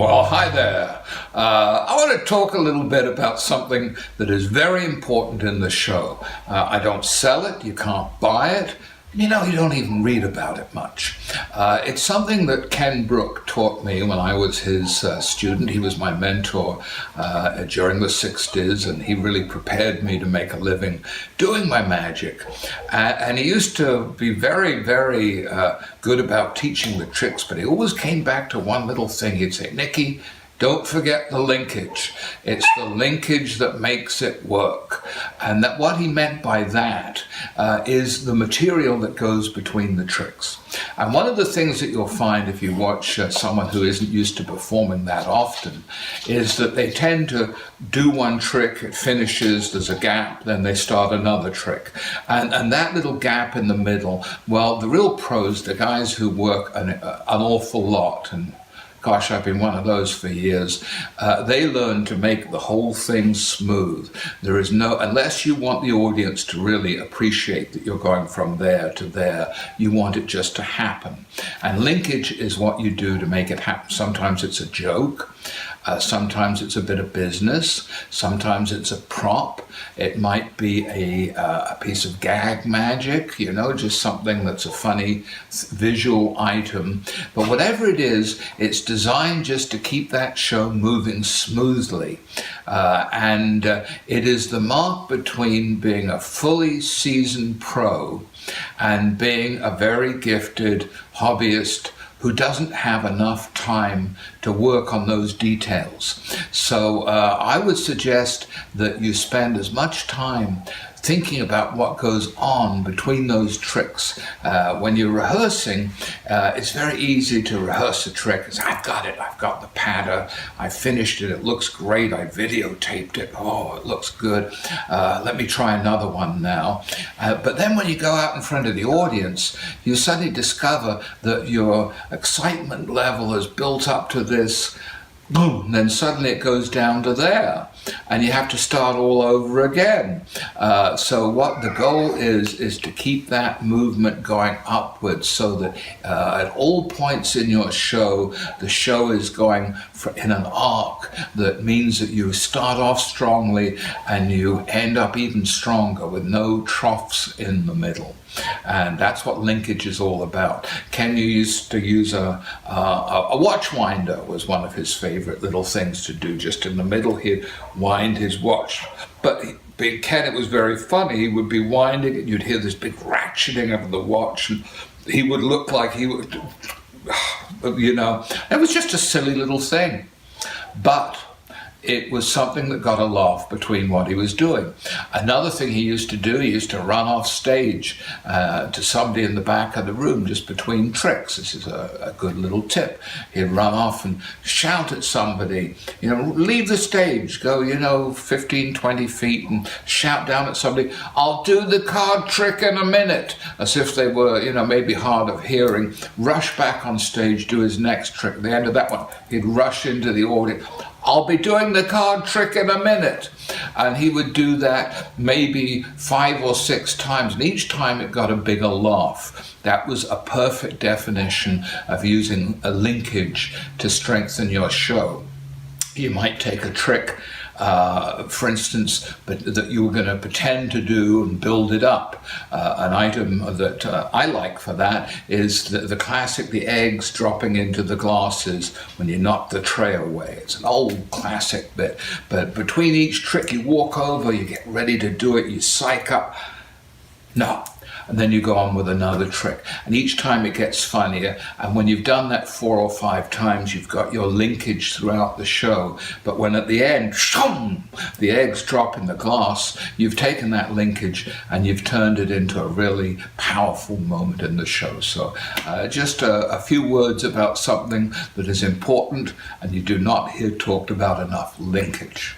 Well, hi there. I want to talk a little bit about something that is very important in the show. I don't sell it, you can't buy it, you don't even read about it much. It's something that Ken Brook taught me when I was his student. He was my mentor during the 60s, and he really prepared me to make a living doing my magic. And he used to be very, very good about teaching the tricks, but he always came back to one little thing. He'd say, "Nicky, don't forget the linkage. It's the linkage that makes it work." And that what he meant by that is the material that goes between the tricks. And one of the things that you'll find if you watch someone who isn't used to performing that often is that they tend to do one trick, it finishes, there's a gap, then they start another trick. And that little gap in the middle, well, the real pros, the guys who work an awful lot, and gosh, I've been one of those for years. They learn to make the whole thing smooth. There is no, unless you want the audience to really appreciate that you're going from there to there, you want it just to happen. And linkage is what you do to make it happen. Sometimes it's a joke. Sometimes it's a bit of business. Sometimes it's a prop. It might be a piece of gag magic, just something that's a funny visual item. But whatever it is, it's designed just to keep that show moving smoothly. And it is the mark between being a fully seasoned pro and being a very gifted hobbyist who doesn't have enough time to work on those details. So I would suggest that you spend as much time thinking about what goes on between those tricks. When you're rehearsing, it's very easy to rehearse a trick. It's, I've got it, I've got the patter, I finished it, it looks great, I videotaped it, oh, it looks good, let me try another one now. But then when you go out in front of the audience, you suddenly discover that your excitement level is built up to this, boom, and then suddenly it goes down to there, and you have to start all over again. So what the goal is to keep that movement going upwards so that at all points in your show, the show is going in an arc that means that you start off strongly and you end up even stronger with no troughs in the middle. And that's what linkage is all about. Ken used to use a watch winder, was one of his favorite little things to do. Just in the middle, he'd wind his watch. But being Ken, it was very funny. He would be winding and you'd hear this big ratcheting of the watch, and he would look like he would, it was just a silly little thing. But it was something that got a laugh between what he was doing. Another thing he used to do, he used to run off stage to somebody in the back of the room just between tricks. This is a good little tip. He'd run off and shout at somebody, leave the stage, go, 15, 20 feet and shout down at somebody, "I'll do the card trick in a minute," as if they were, maybe hard of hearing. Rush back on stage, do his next trick. At the end of that one, he'd rush into the audience, "I'll be doing the card trick in a minute." And he would do that maybe 5 or 6 times, and each time it got a bigger laugh. That was a perfect definition of using a linkage to strengthen your show. You might take a trick, for instance, that you were going to pretend to do and build it up. An item that I like for that is the classic, the eggs dropping into the glasses when you knock the tray away. It's an old classic bit, but between each trick you walk over, you get ready to do it, you psych up. No. And then you go on with another trick. And each time it gets funnier. And when you've done that 4 or 5 times, you've got your linkage throughout the show. But when at the end, shoom, the eggs drop in the glass, you've taken that linkage and you've turned it into a really powerful moment in the show. So just a few words about something that is important and you do not hear talked about enough: linkage.